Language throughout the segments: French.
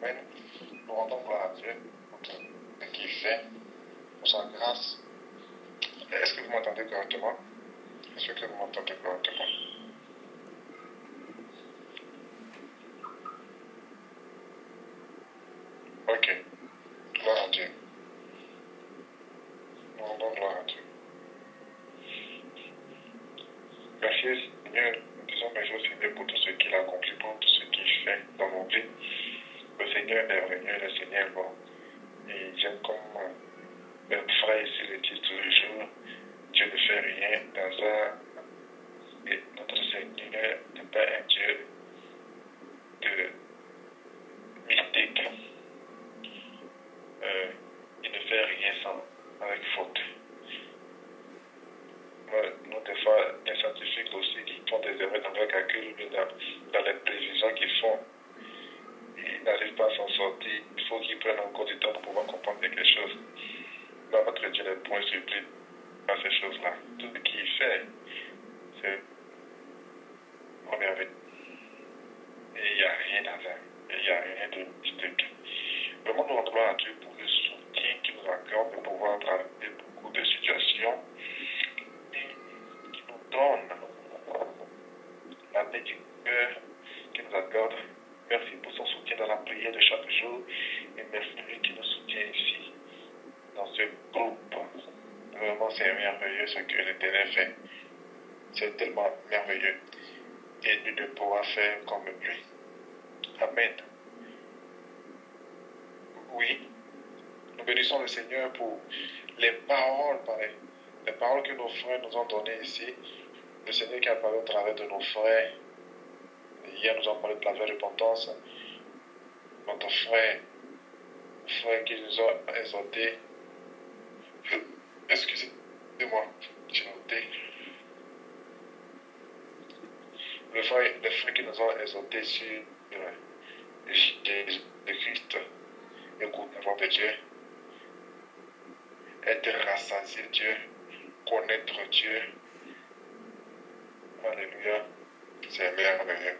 Amen. Nous rendons gloire à Dieu pour tout ce qu'il fait, pour sa grâce. Est-ce que vous m'entendez correctement? Est-ce que vous m'entendez correctement? Ok. Gloire à Dieu. Nous rendons gloire à Dieu. Merci Seigneur. Nous disons merci au Seigneur pour tout ce qu'il a accompli, pour tout ce qu'il fait dans nos vies. Le Seigneur est merveilleux, le Seigneur est bon. Et j'aime comme notre frère ici le dit tous les jours, Dieu ne fait rien dans un... Et notre Seigneur n'est pas un Dieu de mystique. Il ne fait rien sans, avec faute. Nous, des fois, des scientifiques aussi qui font des erreurs dans leur calcul ou dans les prévisions qu'ils font, ils n'arrivent pas à s'en sortir. Il faut qu'ils prennent encore du temps pour pouvoir comprendre quelque chose. Mais votre Dieu n'est point surpris à ces choses-là. Tout ce qu'il fait, c'est merveilleux. Et il n'y a rien d'hasard. Et il n'y a rien de mystique. Vraiment, nous rendons à Dieu pour le soutien qu'il nous accorde de pouvoir traverser beaucoup de situations et qui nous donne la paix du cœur qu'il nous accorde. Merci pour son soutien dans la prière de chaque jour et merci pour lui qui nous soutient ici dans ce groupe. Vraiment, c'est merveilleux ce que l'Éternel fait. C'est tellement merveilleux. Et nous ne pourrons faire comme lui. Amen. Oui, nous bénissons le Seigneur pour les paroles, les paroles que nos frères nous ont données ici. Le Seigneur qui a parlé au travers de nos frères. Hier, nous avons parlé de la vraie repentance. Notre frère qui nous a exhortés. Excusez-moi, j'ai noté. Les frères qui nous ont exhortés sur Jésus-Christ, écouter la voix de Dieu, être rassasié Dieu, connaître Dieu. Alléluia, c'est merveilleux.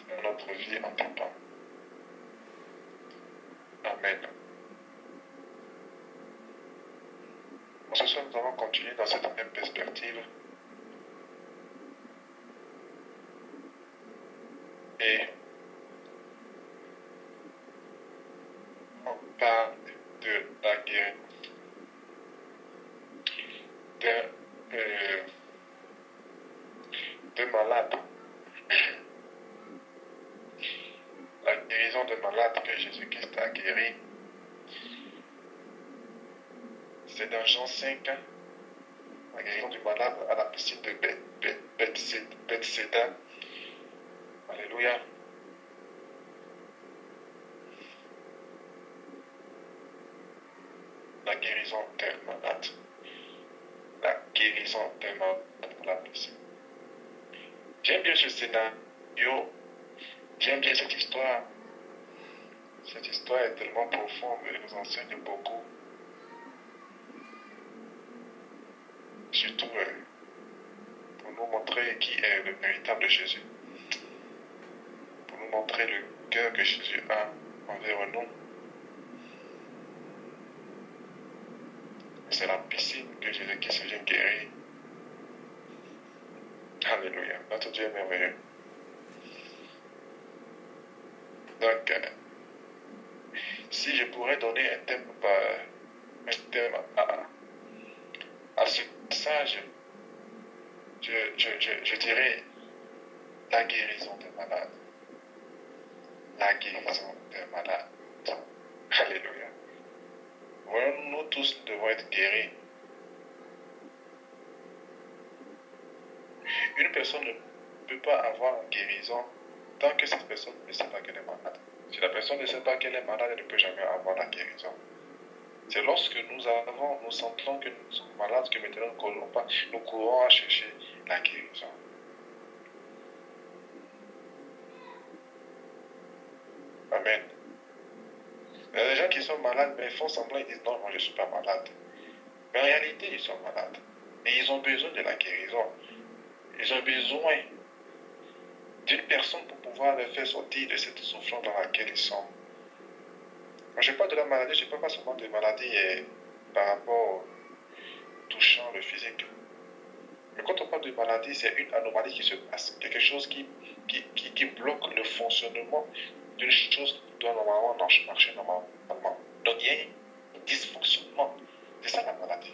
Dans notre vie en temps. Amen. Ce soir, nous allons continuer dans cette même perspective. Et on parle de la guérison de malades. La guérison de malades que Jésus-Christ a guéri. C'est dans Jean 5, la guérison du malade à la piscine de Bethséda. Alléluia. La guérison d'un malade. La guérison d'un malade à la piscine. J'aime bien ce scénario. J'aime bien cette histoire. Cette histoire est tellement profonde et nous enseigne beaucoup. Surtout pour nous montrer qui est le véritable Jésus. Pour nous montrer le cœur que Jésus a envers nous. C'est la piscine que Jésus-Christ vient guérir. Alléluia. Notre Dieu est merveilleux. Donc, si je pourrais donner un thème à ce message, je dirais la guérison des malades. La guérison des malades. Alléluia. Voilà, nous tous devons être guéris. Une personne ne peut pas avoir une guérison tant que cette personne ne sait pas qu'elle est malade. Si la personne ne sait pas qu'elle est malade, elle ne peut jamais avoir la guérison. C'est lorsque nous sentons que nous sommes malades, que maintenant nous courons à chercher la guérison. Amen. Il y a des gens qui sont malades, mais ils font semblant, ils disent non, moi je ne suis pas malade. Mais en réalité, ils sont malades. Et ils ont besoin de la guérison. Ils ont besoin d'une personne pour pouvoir les faire sortir de cette souffrance dans laquelle ils sont. Moi, je parle de la maladie, je ne parle pas seulement de maladie par rapport touchant le physique. Mais quand on parle de maladie, c'est une anomalie qui se passe, quelque chose qui bloque le fonctionnement d'une chose qui doit normalement marcher normalement. Donc il y a un dysfonctionnement. C'est ça la maladie.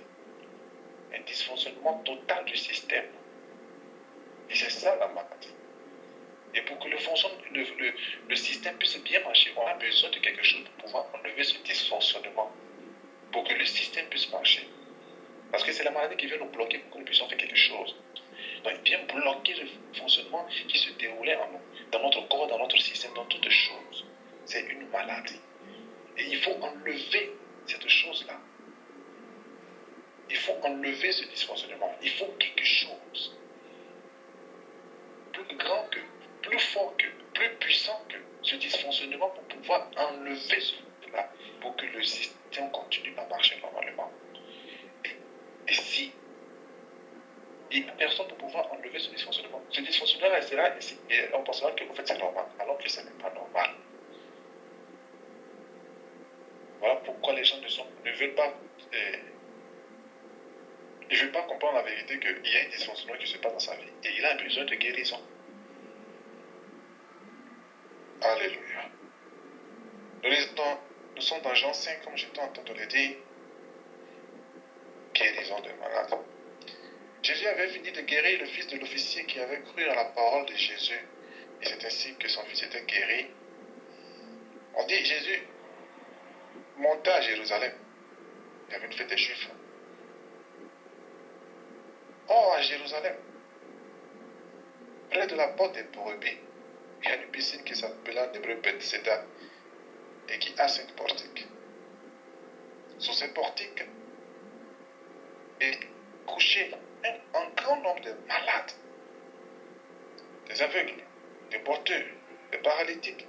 Un dysfonctionnement total du système. Et c'est ça la maladie. Et pour que le système puisse bien marcher, on a besoin de quelque chose pour pouvoir enlever ce dysfonctionnement. Pour que le système puisse marcher. Parce que c'est la maladie qui vient nous bloquer pour que nous puissions faire quelque chose. Donc il vient bloquer le fonctionnement qui se déroulait en nous, dans notre corps, dans notre système, dans toutes choses. C'est une maladie. Et il faut enlever cette chose-là. Il faut enlever ce dysfonctionnement. Il faut quelque chose. Plus grand que, plus fort que, plus puissant que ce dysfonctionnement pour pouvoir enlever cela, pour que le système continue à marcher normalement. Et si il n'y a personne pour pouvoir enlever ce dysfonctionnement, ce dysfonctionnement restera ici et on pensera que en fait, c'est normal, alors que ce n'est pas normal. Voilà pourquoi les gens ne veulent pas comprendre la vérité qu'il y a un dysfonctionnement qui se passe dans sa vie et il a besoin de guérison. Alléluia. Nous sommes dans Jean 5, comme j'étais en train de le dire. Guérison de malades. Jésus avait fini de guérir le fils de l'officier qui avait cru à la parole de Jésus. Et c'est ainsi que son fils était guéri. On dit Jésus monta à Jérusalem. Il y avait une fête des Juifs. Or, à Jérusalem, près de la porte des brebis, il y a une piscine qui s'appelle en hébreu Bethséda et qui a 5 portiques. Sous ces portiques est couché un grand nombre de malades, des aveugles, des porteurs, des paralytiques,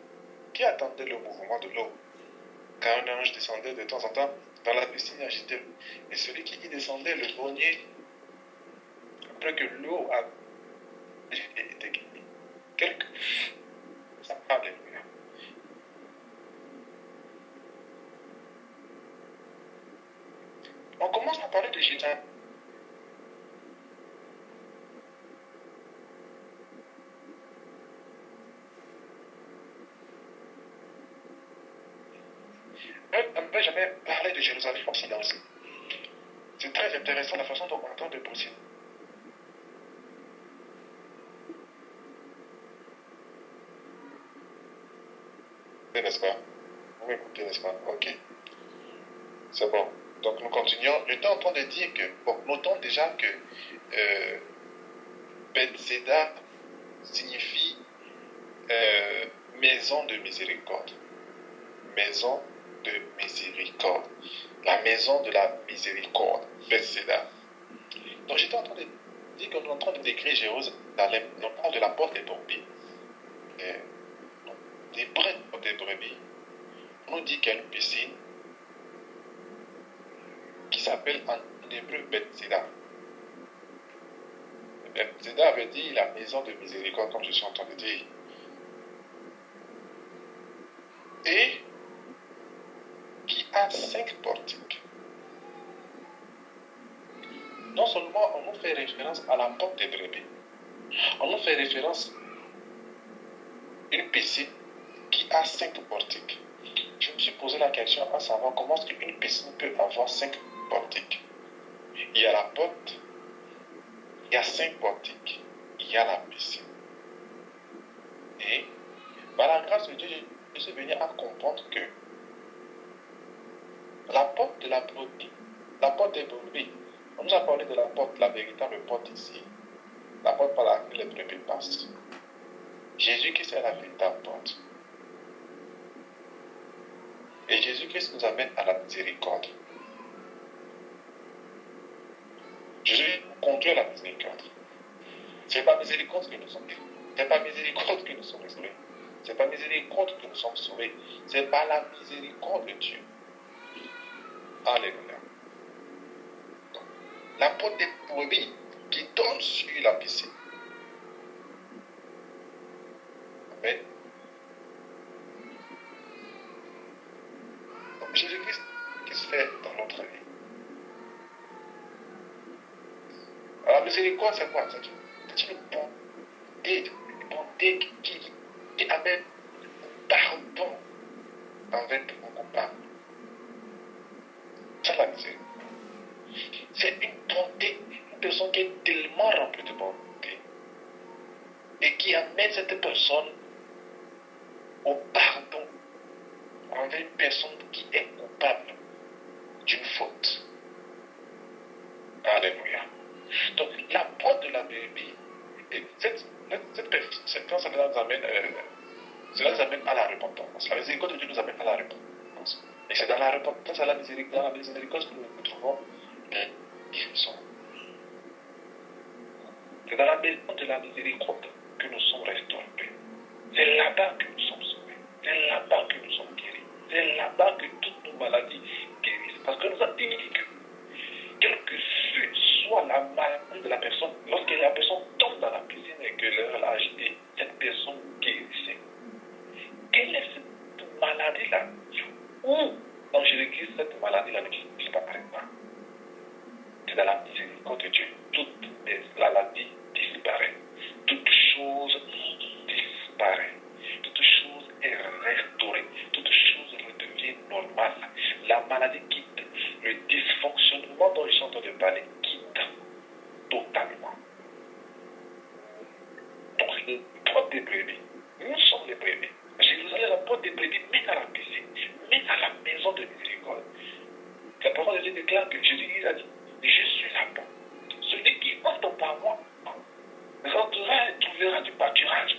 qui attendaient le mouvement de l'eau. Quand un ange descendait de temps en temps dans la piscine agitée, et celui qui y descendait le grogner, après que l'eau a été guérie. Alléluia. On commence à parler de Jésus. On n'avait jamais parlé de Jérusalem en silence. C'est très intéressant la façon dont on entend de possible. N'est-ce pas? Vous m'écoutez, n'est-ce pas? Ok. C'est bon. Donc nous continuons. J'étais en train de dire que, bon, notons déjà que Bethséda signifie maison de miséricorde. Maison de miséricorde. La maison de la miséricorde. Bethséda. Donc j'étais en train de dire qu'on est en train de décrire Jérusalem. On parle de la porte des brebis. Des près des brebis. On nous dit qu'il y a une piscine qui s'appelle en hébreu Bethséda. Bethséda veut dire la maison de miséricorde, comme je suis en train de dire. Et qui a 5 portiques. Non seulement on nous fait référence à la porte des brebis, on nous fait référence à une piscine qui a 5 portiques. Je me suis posé la question à savoir comment est-ce qu'une piscine peut avoir 5 portiques. Il y a la porte, il y a 5 portiques, il y a la piscine. Et par la grâce de Dieu, je suis venu à comprendre que la porte de la brebis, la porte des brebis, on nous a parlé de la porte, la véritable porte ici, la porte par laquelle les brebis passent. Jésus-Christ est la véritable porte. Et Jésus-Christ nous amène à la miséricorde. Jésus conduit à la miséricorde. Ce n'est pas miséricorde que nous sommes sauvés. Ce n'est pas miséricorde que nous sommes sauvés. Ce n'est pas miséricorde que nous sommes sauvés. C'est par la miséricorde de Dieu. Alléluia. Donc, la porte des brebis qui donne sur la piscine. Mais donc, Jésus-Christ, qu'est-ce qu'il fait dans notre vie? Alors, la miséricorde, c'est quoi? C'est une bonté qui amène pardon envers ton coupable. C'est la miséricorde. C'est une bonté, une personne qui est tellement remplie de bonté et qui amène cette personne au pardon envers une personne qui est coupable d'une faute. Alléluia. Donc, la porte de la brebis, cette quand cela nous amène à la repentance. La miséricorde de Dieu nous amène à la repentance. Et c'est dans la repentance, dans la miséricorde que nous trouvons la guérison. C'est dans la maison de la miséricorde que nous sommes restaurés. C'est là-bas que nous sommes sauvés. C'est là-bas que nous sommes guéris. C'est là-bas que toutes nos maladies guérissent. Parce que nous avons dit que quelle que soit la maladie de la personne, lorsque la personne tombe dans la piscine et que l'heure l'a agité, cette personne guérissait. Quelle est cette maladie-là? Où dans Jésus-Christ, cette maladie-là ne disparaît pas? C'est dans la miséricorde de Dieu. Toute maladie disparaît. Toute chose disparaît. Toute chose est restaurée. Toute chose redevient normale. La maladie quitte. Le dysfonctionnement dont je suis en train de parler quitte totalement. Donc, c'est la porte des brebis. Nous sommes les brebis. Jérusalem, la porte des brebis, mène à la piscine, mène à la maison de miséricorde. La parole de Dieu déclare que Jésus a dit, je suis la porte. Celui qui entre par moi rentrera et trouvera du pâturage.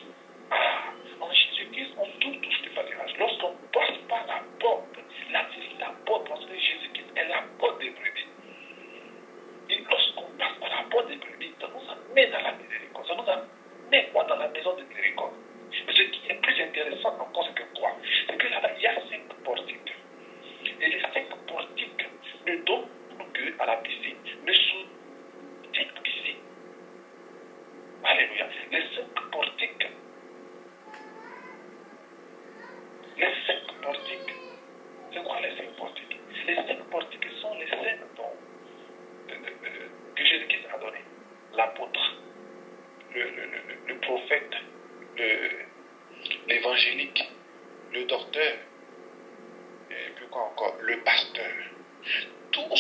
En Jésus-Christ, on trouve tous du pâturage. Lorsqu'on passe par la porte, là c'est la porte parce que Jésus-Christ est la porte des brebis. Et lorsqu'on passe par la porte des brebis, ça nous amène à la miséricorde. Ça nous amène quoi dans la maison de miséricorde. Mais ce qui est plus intéressant encore, c'est que quoi? C'est que là-bas, il y a 5 portiques. Et les 5 portiques ne donnent que à la piscine, mais sous cette piscine. Alléluia. Les 5 portiques. C'est quoi les 5 portiques? Les 5 portiques sont les 5 dons que Jésus-Christ a donné. L'apôtre, le prophète, l'évangélique, le docteur, et puis quoi encore, le pasteur. Tous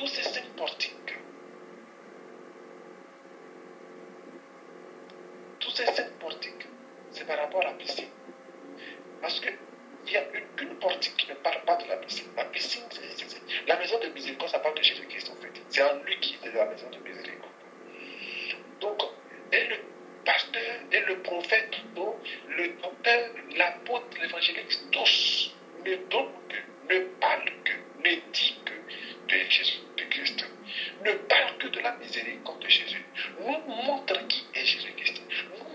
ces 5 portiques, c'est par rapport à la piscine. Parce qu'il y a qu'une portique qui ne parle pas de la piscine. La piscine, c'est la maison de miséricorde, ça parle de Jésus-Christ en fait. C'est en lui qui est la maison de miséricorde. Donc, et le pasteur, et le prophète, le docteur, l'apôtre, l'évangélique, tous ne donnent que, ne parlent que, ne disent que de Jésus-Christ. Ne parlent que de la miséricorde de Jésus. Nous montrent qui est Jésus-Christ.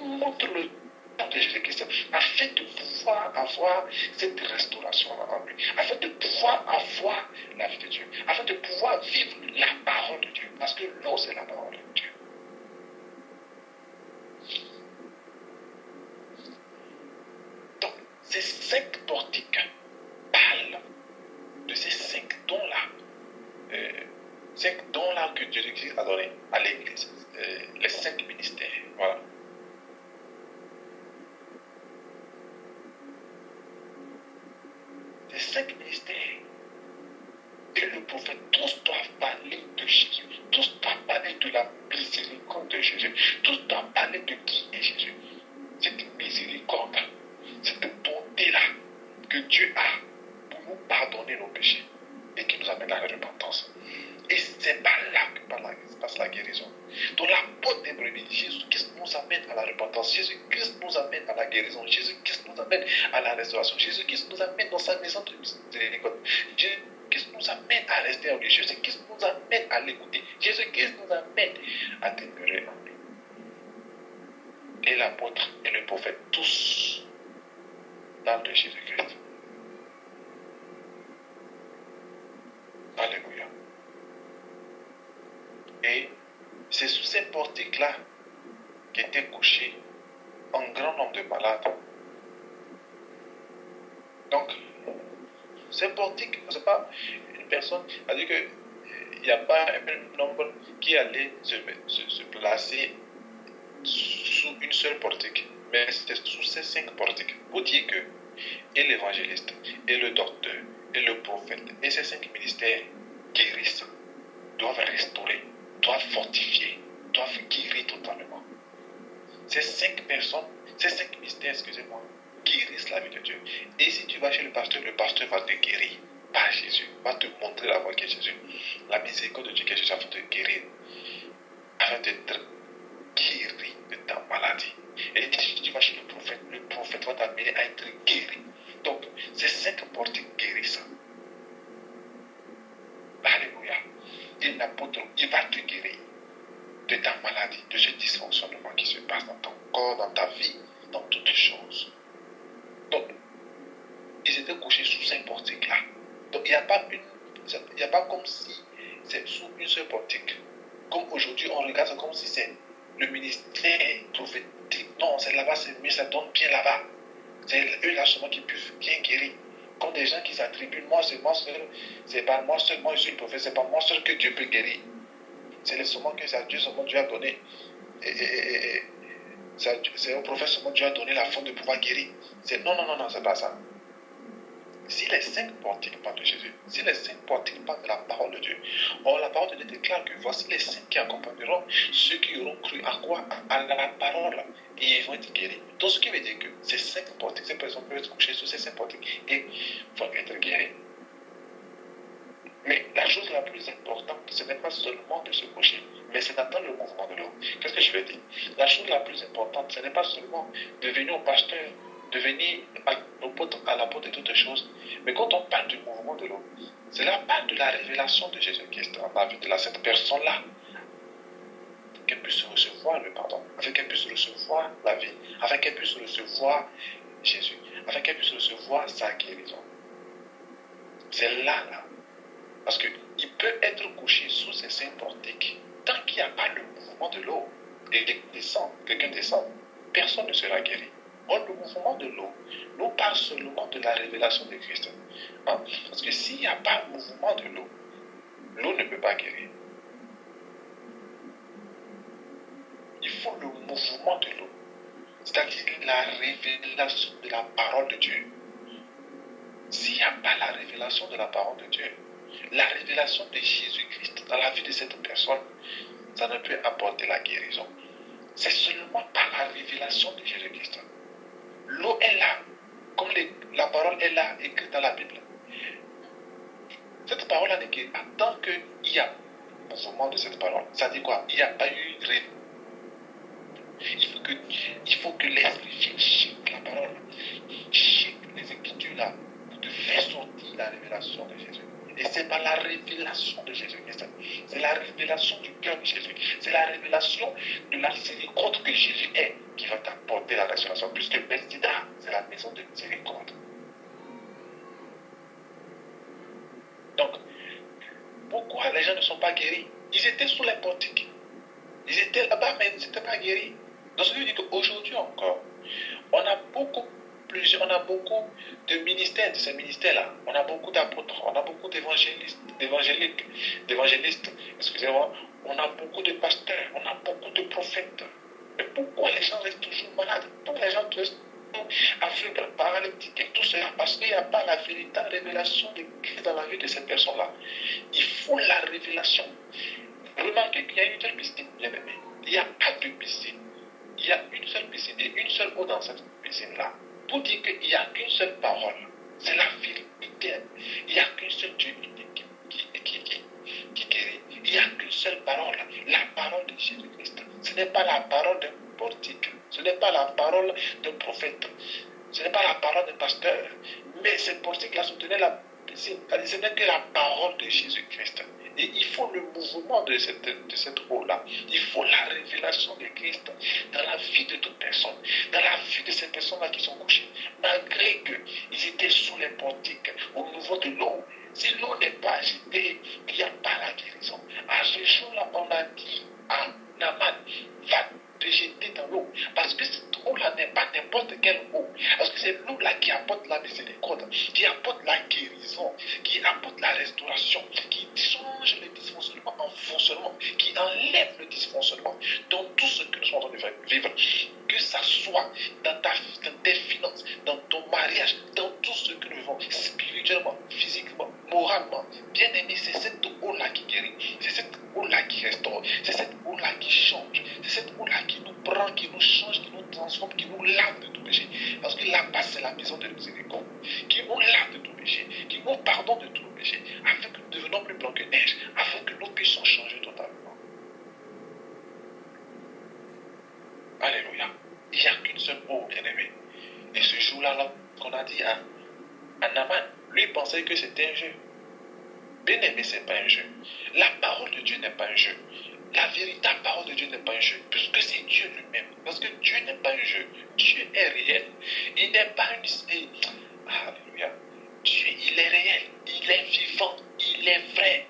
Nous montrent le nom de Jésus-Christ afin de pouvoir avoir cette restauration en lui, afin de pouvoir avoir la vie de Dieu, afin de pouvoir vivre la parole de Dieu. Parce que l'eau, c'est la parole de Dieu. Donc, ces 5 portiques parlent de ces 5 dons-là. 5 dons-là que Jésus-Christ a donnés à l'Église. Les 5 ministères. Voilà. Les 5 ministères. Et le prophète, tous doivent parler de Jésus. Tous doivent parler de la miséricorde de Jésus. Tous doivent parler de qui est Jésus. Cette miséricorde, cette bonté-là que Dieu a pour nous pardonner nos péchés et qui nous amène à la repentance. Et c'est par là que passe la guérison. Donc la porte des brebis, Jésus-Christ nous amène à la repentance. Jésus-Christ nous amène à la guérison. Jésus-Christ nous amène à la restauration. Jésus-Christ nous amène dans sa maison de miséricorde. Jésus-Christ nous amène à rester en lui. Jésus-Christ nous amène à l'écouter. Jésus-Christ nous amène à demeurer en lui. Et l'apôtre et le prophète, tous dans de Jésus-Christ. Alléluia. Et c'est sous ces portiques-là qu'étaient couchés un grand nombre de malades. Donc, ces portiques, ce n'est pas une personne, c'est-à-dire qu'il n'y a pas un nombre qui allait se placer sous une seule portique, mais c'était sous ces 5 portiques. Pour dire que et l'évangéliste, et le docteur, et le prophète, et ces 5 ministères guérissent, doivent restaurer, doivent fortifier, doivent guérir totalement. Ces 5 personnes, ces 5 mystères, excusez-moi, guérissent la vie de Dieu. Et si tu vas chez le pasteur va te guérir. Pas Jésus, va te montrer la voie qui est Jésus. La miséricorde de Dieu qui est Jésus va te guérir. Afin d'être guéri de ta maladie. Et si tu vas chez le prophète va t'amener à être guéri. Donc, ces 5 portiques guérissent. Alléluia. Et l'apôtre, il va te guérir de ta maladie, de ce dysfonctionnement qui se passe dans ton corps, dans ta vie, dans toutes choses. Donc, ils étaient couchés sous 5 portiques là. Donc, il n'y a pas comme si c'est sous une seule portique. Comme aujourd'hui, on regarde ça comme si c'est le ministère prophétique. Non, c'est là-bas, c'est mieux, ça donne bien là-bas. C'est eux là seulement qui peuvent bien guérir. Comme des gens qui s'attribuent, moi c'est moi seul, c'est pas moi seul, moi je suis le prophète, c'est pas moi seul que Dieu peut guérir. C'est seulement que c'est à Dieu seulement Dieu a donné. C'est au prophète seulement Dieu a donné la force de pouvoir guérir. Non, c'est pas ça. Si les 5 portiques parlent de Jésus, si les 5 portiques parlent de la parole de Dieu, or la parole de Dieu déclare que voici les 5 qui accompagneront ceux qui auront cru à quoi? À la parole, et ils vont être guéris. Donc ce qui veut dire que ces 5 portiques, ces personnes peuvent être couchées sur ces 5 portiques et vont être guéries. Mais la chose la plus importante, ce n'est pas seulement de se coucher, mais c'est d'attendre le mouvement de l'eau. Qu'est-ce que je veux dire? La chose la plus importante, ce n'est pas seulement de venir au pasteur, de venir à l'apôtre de toutes choses, mais quand on parle du mouvement de l'eau, cela parle de la révélation de Jésus-Christ dans la vie de cette personne-là, qu'elle puisse recevoir le pardon, afin qu'elle puisse recevoir la vie, afin qu'elle puisse recevoir Jésus, afin qu'elle puisse recevoir sa guérison. C'est là. Parce qu'il peut être couché sous ces 5 portiques. Tant qu'il n'y a pas le mouvement de l'eau, et quelqu'un descend, personne ne sera guéri. Or, le mouvement de l'eau parle seulement de la révélation de Christ. Hein? Parce que s'il n'y a pas le mouvement de l'eau ne peut pas guérir. Il faut le mouvement de l'eau, c'est-à-dire la révélation de la parole de Dieu. S'il n'y a pas la révélation de la parole de Dieu, la révélation de Jésus-Christ dans la vie de cette personne, ça ne peut apporter la guérison. C'est seulement par la révélation de Jésus-Christ. L'eau est là, comme la parole est là, écrite dans la Bible. Cette parole-là n'est guérie pas tant qu'il y a mouvement de cette parole. Ça dit quoi? Il n'y a pas eu révélation. Il faut que l'esprit chic la parole, chic les écritures là, pour te faire sortir la révélation de Jésus. Et c'est par la révélation de Jésus-Christ. C'est la révélation du cœur de Jésus. C'est la révélation de la miséricorde que Jésus est qui va t'apporter la restauration. Puisque Bethesda, c'est la maison de miséricorde. Donc, pourquoi les gens ne sont pas guéris? Ils étaient sous les portiques. Ils étaient là-bas, mais ils n'étaient pas guéris. Donc, ça veut dire qu'aujourd'hui encore, on a beaucoup de ministères, de ces ministères-là. On a beaucoup d'apôtres, on a beaucoup d'évangélistes, excusez-moi. On a beaucoup de pasteurs, on a beaucoup de prophètes. Mais pourquoi les gens restent toujours malades? Pourquoi les gens restent aveugles, paralytiques et tout cela? Parce qu'il n'y a pas la véritable révélation de Christ dans la vie de cette personne-là. Il faut la révélation. Remarquez qu'il y a une seule piscine, bien aimé. Il n'y a pas de piscine. Il y a une seule piscine et une seule eau dans cette piscine-là. Pour dire qu'il n'y a qu'une seule parole. C'est la vérité. Il n'y a qu'une seule Dieu qui guérit. Il n'y a qu'une seule parole. La parole de Jésus-Christ. Ce n'est pas la parole d'un portique. Ce n'est pas la parole d'un prophète. Ce n'est pas la parole d'un pasteur. Mais cette portique-là soutenait la piscine. Ce n'est que la parole de Jésus-Christ. Et il faut le mouvement de cette eau-là. Il faut la révélation de Christ dans la vie de toute personne, dans la vie de ces personnes-là qui sont couchées. Malgré qu'ils étaient sous les portiques, au niveau de l'eau, si l'eau n'est pas agitée, il n'y a pas la guérison. À ce jour-là, on a dit à Naaman, va te jeter dans l'eau. Parce que cette eau-là n'est Parce que c'est l'eau là qui apporte la miséricorde, qui apporte la guérison, qui apporte la restauration, qui change le dysfonctionnement en fonctionnement, qui enlève le dysfonctionnement dans tout ce que nous sommes en train de vivre. Que ça soit dans tes finances, dans ton mariage, dans tout ce que nous vivons, spirituellement, physiquement, moralement. Bien aimé, c'est cette eau-là qui guérit, c'est cette eau-là qui restaure, c'est cette eau-là qui change, c'est cette eau-là qui nous prend, qui nous change, qui nous transforme, qui nous lave de tout péché. Parce que là-bas, c'est la maison de miséricorde, qui nous lave de tout péché, qui nous pardonne de tout péché, afin que nous devenons plus blancs que neige, afin que nous puissions changer totalement. Alléluia. Il n'y a qu'une seule eau, bien-aimé. Et ce jour-là, qu'on a dit à Naaman, lui pensait que c'était un jeu. Bien-aimé, ce n'est pas un jeu. La parole de Dieu n'est pas un jeu. La véritable parole de Dieu n'est pas un jeu, puisque c'est Dieu lui-même. Parce que Dieu n'est pas un jeu. Dieu est réel. Il n'est pas une... Alléluia. Dieu, il est réel. Il est vivant. Il est vrai.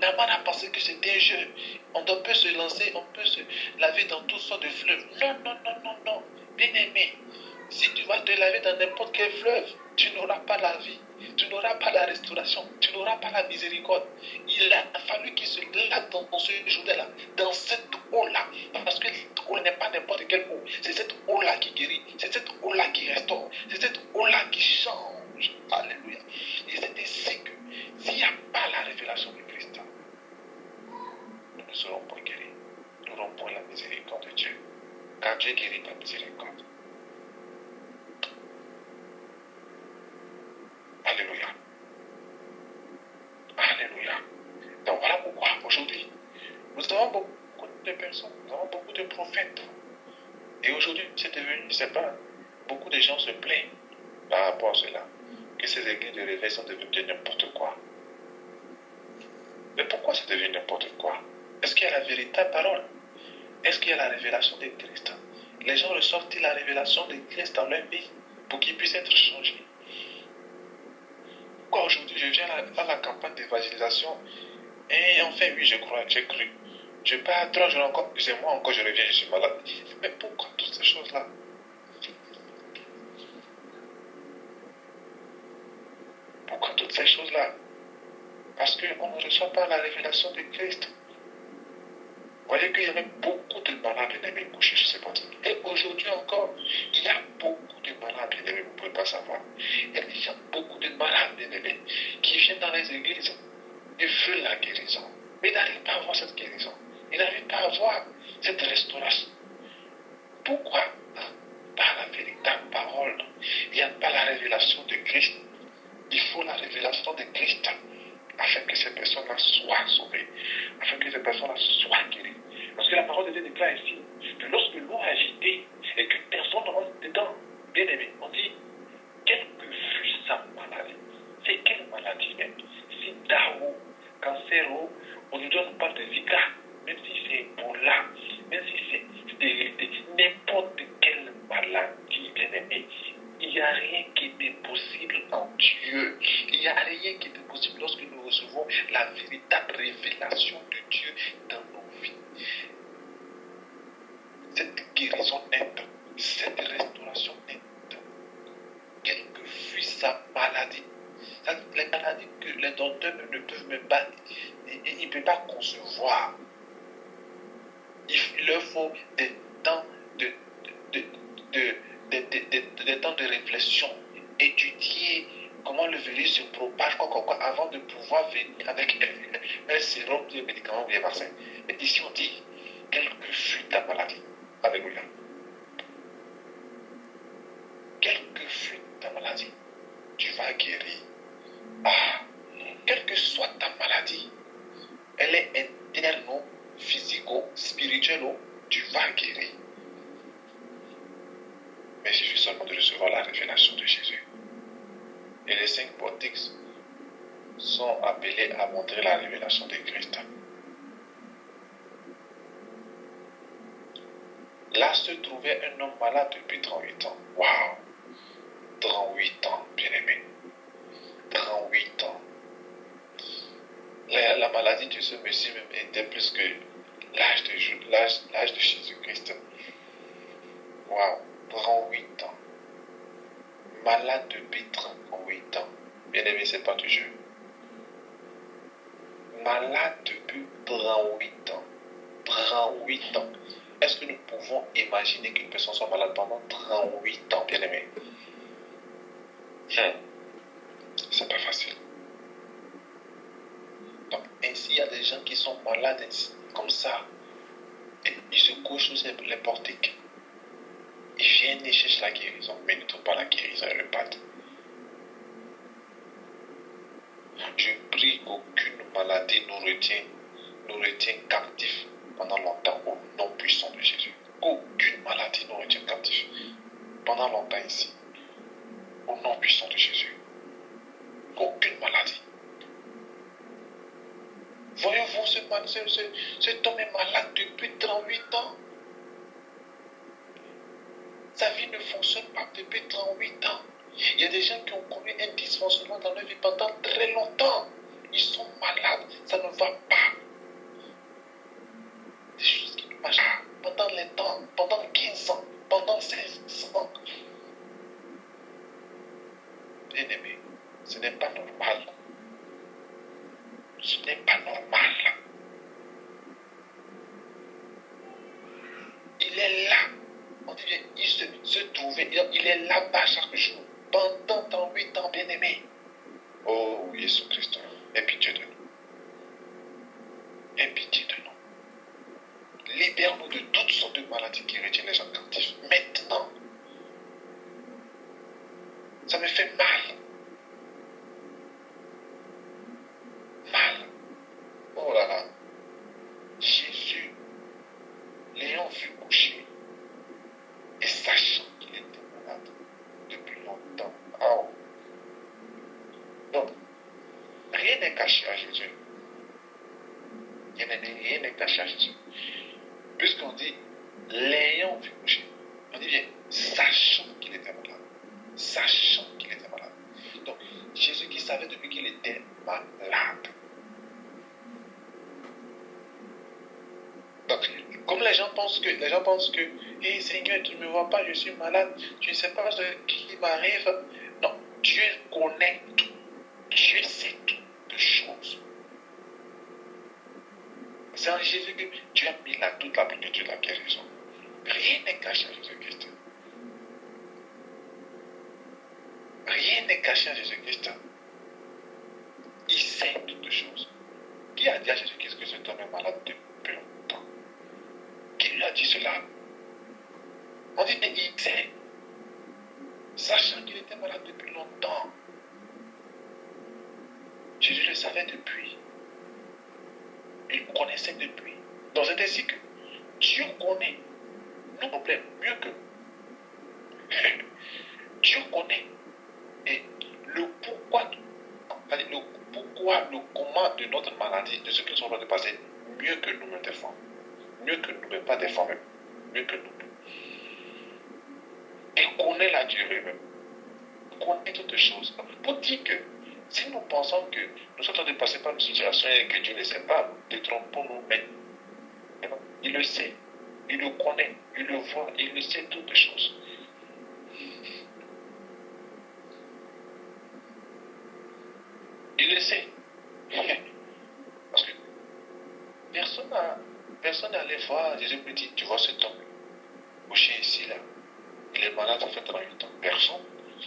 Naaman a pensé que c'était un jeu. On peut se lancer, on peut se laver dans toutes sortes de fleuves. Non, non, non, non, non. Bien-aimé, si tu vas te laver dans n'importe quel fleuve, tu n'auras pas la vie, tu n'auras pas la restauration, tu n'auras pas la miséricorde. Il a fallu qu'il se lave dans ce jour-là, dans cette eau-là. Parce que cette eau n'est pas n'importe quelle eau. C'est cette eau-là qui guérit, c'est cette eau-là qui restaure, c'est cette eau-là qui change. Alléluia. Et c'est ainsi que s'il n'y a pas la révélation de Christ, nous ne serons pas guéris. Nous n'aurons pas la miséricorde de Dieu. Car Dieu guérit par miséricorde. Alléluia. Alléluia. Donc voilà pourquoi aujourd'hui, nous avons beaucoup de personnes, nous avons beaucoup de prophètes. Et aujourd'hui, c'est devenu, je ne sais pas, beaucoup de gens se plaignent par rapport à cela, que ces églises de réveil sont devenues n'importe quoi. Mais pourquoi c'est devenu n'importe quoi? Est-ce qu'il y a la véritable parole? Est-ce qu'il y a la révélation de Christ? Les gens reçoivent-ils la révélation de Christ dans leur vie pour qu'ils puissent être changés? Pourquoi aujourd'hui je viens à la campagne d'évangélisation et enfin oui, je crois, j'ai cru. Je pars 3 jours encore, c'est moi encore, je reviens, je suis malade. Mais pourquoi toutes ces choses-là? Pourquoi toutes ces choses-là? Parce qu'on ne reçoit pas la révélation de Christ. Vous voyez qu'il y avait beaucoup de malades bien-aimés couchés sur ces bâtiments. Et aujourd'hui encore, il y a beaucoup de malades bien-aimés, vous ne pouvez pas savoir. Il y a beaucoup de malades bien-aimés qui viennent dans les églises et veulent la guérison. Mais ils n'arrivent pas à avoir cette guérison. Ils n'arrivent pas à avoir cette restauration. Pourquoi? Par la véritable parole. Il n'y a pas la révélation de Christ. Il faut la révélation de Christ afin que ces personnes-là soient sauvées, afin que ces personnes-là soient guéries. Parce que la parole de Dieu déclare ici que lorsque l'eau est agitée et que personne ne rentre dedans, bien aimé, on dit, quelle que fût sa maladie, c'est quelle maladie même, sida ou cancer ou, aujourd'hui on parle de Zika, même si c'est Ebola, même si c'est stérilité, n'importe quelle maladie, bien aimé, il n'y a rien qui est impossible en Dieu. Il n'y a rien qui est impossible lorsque nous recevons la véritable révélation de Dieu dans nos vies. Cette guérison nette, cette restauration nette, quelle que fût sa maladie. Les maladies que les docteurs ne peuvent même pas, ils ne peuvent pas concevoir. Il leur faut des temps des temps de réflexion, étudier comment le virus se propage, avant de pouvoir venir avec un sérum, un médicament ou un vaccin. Mais ici on dit, quelle que fût ta maladie, alléluia, quelle que fût ta maladie, tu vas guérir. Ah, quelle que soit ta maladie, elle est interne, physico, spirituelle, tu vas guérir. Mais il suffit seulement de recevoir la révélation de Jésus. Et les 5 portiques sont appelés à montrer la révélation de Christ. Là se trouvait un homme malade depuis 38 ans. Waouh! 38 ans, bien-aimé. 38 ans. La maladie de ce monsieur même était plus que l'âge de Jésus-Christ. Waouh! 38 ans. malade depuis 38 ans. Bien aimé, c'est pas du jeu. Malade depuis 38 ans. 38 ans. Est-ce que nous pouvons imaginer qu'une personne soit malade pendant 38 ans, bien aimé? C'est pas facile. Donc, ainsi, il y a des gens qui sont malades comme ça. Et ils se couchent sous les portiques. Ils viennent, ils cherchent la guérison, mais ils ne trouvent pas la guérison et le pâte. Je prie qu'aucune maladie nous retient captifs pendant longtemps au nom puissant de Jésus. Qu'aucune maladie nous retient captifs pendant longtemps ici. Au nom puissant de Jésus. Qu'aucune maladie. Voyez-vous, cet homme est malade depuis 38 ans. Sa vie ne fonctionne pas depuis 38 ans. Il y a des gens qui ont connu un dysfonctionnement dans leur vie pendant très longtemps. Ils sont malades, ça ne va pas. Des choses qui ne marchent pas pendant les temps, pendant 15 ans, pendant 16 ans. Bien-aimé, ce n'est pas normal. Ce n'est pas normal. Il est là. On dit, il se trouvait, il est là-bas chaque jour. Pendant 38 ans, bien-aimé. Oh, Jésus-Christ, aie pitié de nous. Aie pitié de nous. Libère-nous de toutes sortes de maladies qui retiennent les gens captifs. Maintenant. Ça me fait mal. Mal. Oh là là. Jésus, l'ayant vu coucher et sachant qu'il était malade depuis longtemps. Oh. Donc, rien n'est caché à Jésus. Rien n'est caché à Jésus. Puisqu'on dit, l'ayant vu coucher, on dit bien, sachant qu'il était malade. Sachant qu'il était malade. Donc, Jésus qui savait depuis qu'il était malade. Donc, comme les gens pensent que, hey, Seigneur, tu ne me vois pas, je suis malade, tu ne sais pas ce qui m'arrive. Non, Dieu connaît tout. Dieu sait toutes choses. C'est en Jésus que Dieu a mis toute la plénitude de la guérison. Rien n'est caché à Jésus-Christ. Rien n'est caché à Jésus-Christ. Il sait toutes choses. Qui a dit à Jésus-Christ que cet homme est malade depuis longtemps? Qui lui a dit cela? On dit qu'il sait. Sachant qu'il était malade depuis longtemps. Jésus le savait depuis. Il connaissait depuis. Donc c'est ainsi que Dieu connaît nos problèmes mieux que nous. Dieu connaît. Et le pourquoi, le comment de notre maladie, de ce qui nous sont de passer, mieux que nous-mêmes des fois. Mieux que nous-mêmes, pas des fois même. Mieux que nous-mêmes. Il connaît la durée même. Il connaît toutes choses. Pour dire que si nous pensons que nous sommes en train de passer par une situation et que Dieu ne sait pas, détrompons-nous, mais il le sait, il le connaît, il le voit, il le sait toutes choses. Il le sait. Parce que personne n'est allé voir Jésus me dit, tu vois cet homme couché ici, là, il est malade, ça fait 38 ans. Personne.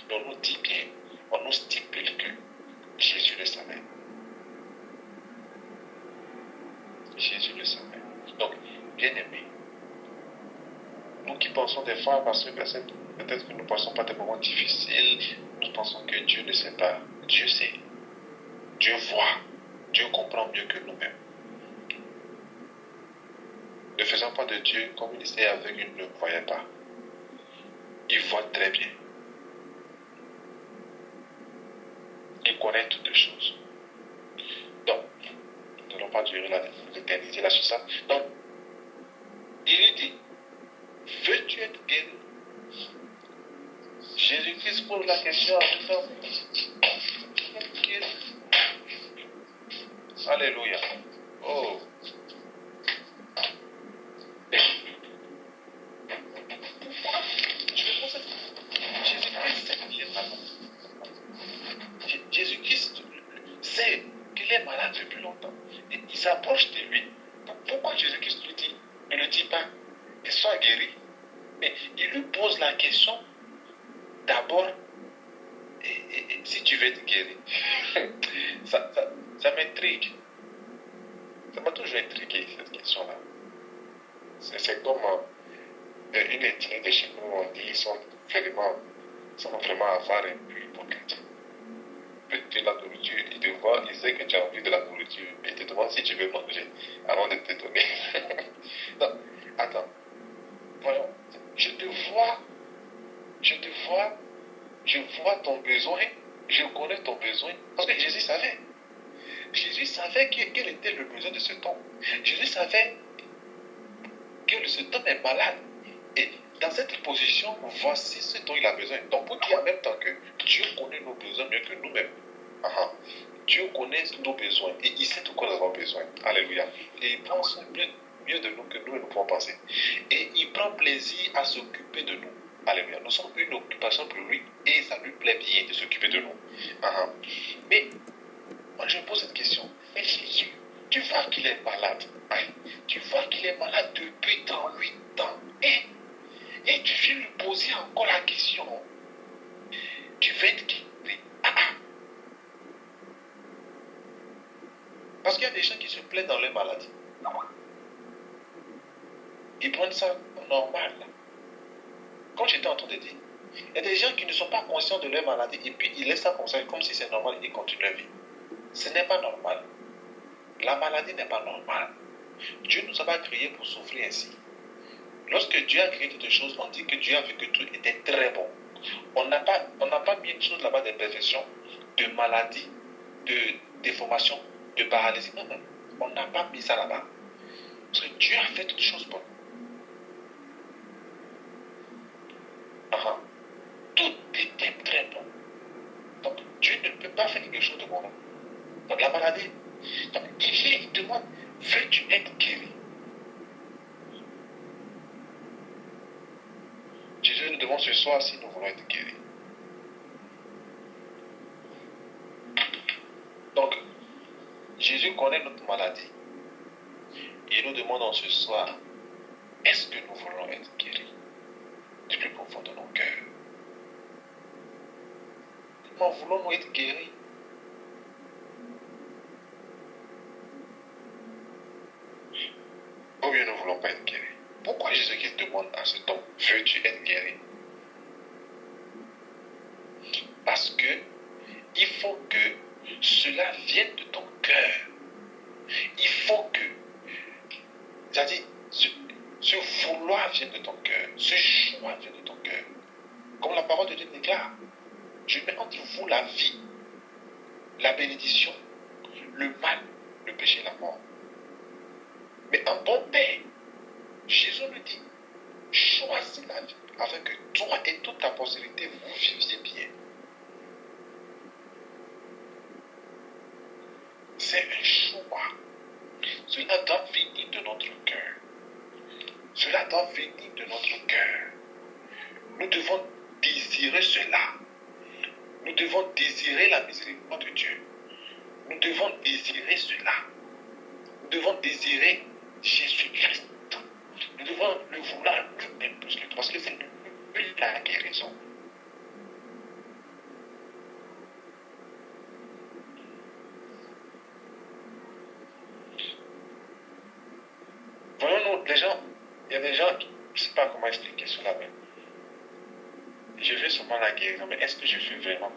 Mais on nous dit bien, on nous stipule que Jésus le savait. Jésus le savait. Donc, bien aimé, nous qui pensons des fois, parce que peut-être que nous ne passons pas des moments difficiles, nous pensons que Dieu ne sait pas. Dieu sait. Dieu voit. Dieu comprend mieux que nous-mêmes. Ne faisons pas de Dieu comme il était aveugle, il ne voyait pas. Il voit très bien. Il connaît toutes les choses. Donc, nous n'allons pas durer l'éternité là sur ça. Donc, il lui dit, veux-tu être guéri? Jésus-Christ pose la question à tout homme. Alléluia. Oh. Pourquoi? Je vais poser. Jésus-Christ sait qu'il est malade. s'approche de lui. Pourquoi Jésus-Christ lui dit, ne le dit pas, qu'il soit guéri? Mais il lui pose la question d'abord, si tu veux être guéri. ça m'intrigue. Ça m'a toujours intrigué, cette question-là. C'est comme une ethnie de chez nous, on dit, ils sont vraiment avares et puis hypocrites. De la nourriture, il te voit, il sait que tu as envie de la nourriture, et il te demande si tu veux manger avant de te donner. Non, attends. Voyons, je vois ton besoin, je connais ton besoin. Parce que Jésus savait. Jésus savait quel était le besoin de cet homme. Jésus savait que cet homme est malade. Et dans cette position, voici ce dont il a besoin. Donc pour dire en même temps que Dieu connaît nos besoins mieux que nous-mêmes. Dieu connaît nos besoins et il sait de quoi nous avons besoin. Alléluia. Et il pense mieux de nous que nous ne pouvons penser. Et il prend plaisir à s'occuper de nous. Alléluia. Nous sommes une occupation pour lui et ça lui plaît bien de s'occuper de nous. Mais moi je me pose cette question. Mais Jésus, tu vois qu'il est malade. Tu vois qu'il est malade depuis 38 ans. Et tu viens lui poser encore la question. Tu veux être guéri? Parce qu'il y a des gens qui se plaignent dans leur maladie. Ils prennent ça normal. Comme j'étais en train de dire, il y a des gens qui ne sont pas conscients de leur maladie et puis ils laissent ça comme ça, comme si c'est normal et ils continuent leur vie. Ce n'est pas normal. La maladie n'est pas normale. Dieu ne nous a pas créés pour souffrir ainsi. Lorsque Dieu a créé quelque chose, on dit que Dieu a vu que tout était très bon. On n'a pas mis une chose là-bas de perfection, de maladie, de déformation, de paralysie. Non. On n'a pas mis ça là-bas. Parce que Dieu a fait toutes choses bonnes. Tout était très bon. Donc Dieu ne peut pas faire quelque chose de bon. Donc la maladie, donc, il demande, veux-tu être guéri? Jésus nous demande ce soir si nous voulons être guéris. Donc, Jésus connaît notre maladie. Et nous demandons ce soir, est-ce que nous voulons être guéris du plus profond de nos cœurs? Comment voulons-nous être guéris? Ou bien nous ne voulons pas être guéris? Pourquoi Jésus-Christ demande à cet homme, veux-tu être guéri? Parce que il faut que cela vienne de ton cœur. Il faut que, c'est-à-dire, ce vouloir vienne de ton cœur, ce choix vienne de ton cœur. Comme la parole de Dieu déclare, je mets entre vous la vie, la bénédiction, le mal, le péché et la mort. Mais un bon père, Jésus nous dit, choisis la vie afin que toi et toute ta postérité vous viviez bien. C'est un choix. Cela doit venir de notre cœur. Cela doit venir de notre cœur. Nous devons désirer cela. Nous devons désirer la miséricorde de Dieu. Nous devons désirer cela. Nous devons désirer Jésus-Christ. Nous devons le vouloir nous-mêmes parce que c'est lui la guérison. Voyons-nous, il y a des gens qui, je ne sais pas comment expliquer cela, mais je veux seulement la guérison, mais est-ce que je veux vraiment